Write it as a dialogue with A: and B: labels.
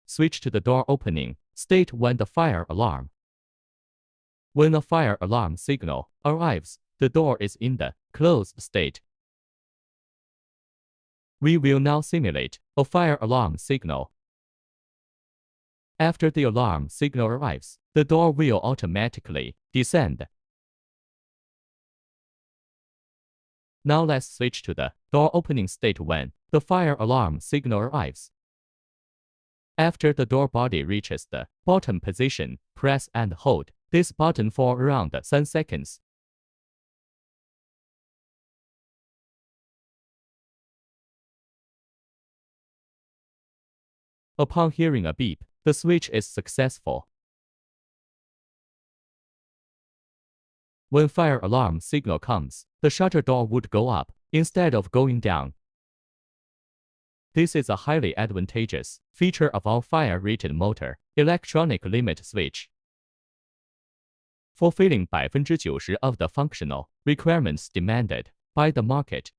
A: switch to the door opening state when the fire alarm. When a fire alarm signal arrives, the door is in the closed state. We will now simulate a fire alarm signal. After the alarm signal arrives, the door will automatically descend. Now let's switch to the door opening state when the fire alarm signal arrives. After the door body reaches the bottom position, press and hold this button for around 10 seconds. Upon hearing a beep, the switch is successful. When fire alarm signal comes, the shutter door would go up instead of going down. This is a highly advantageous feature of our fire-rated motor electronic limit switch. Fulfilling 90% of the functional requirements demanded by the market.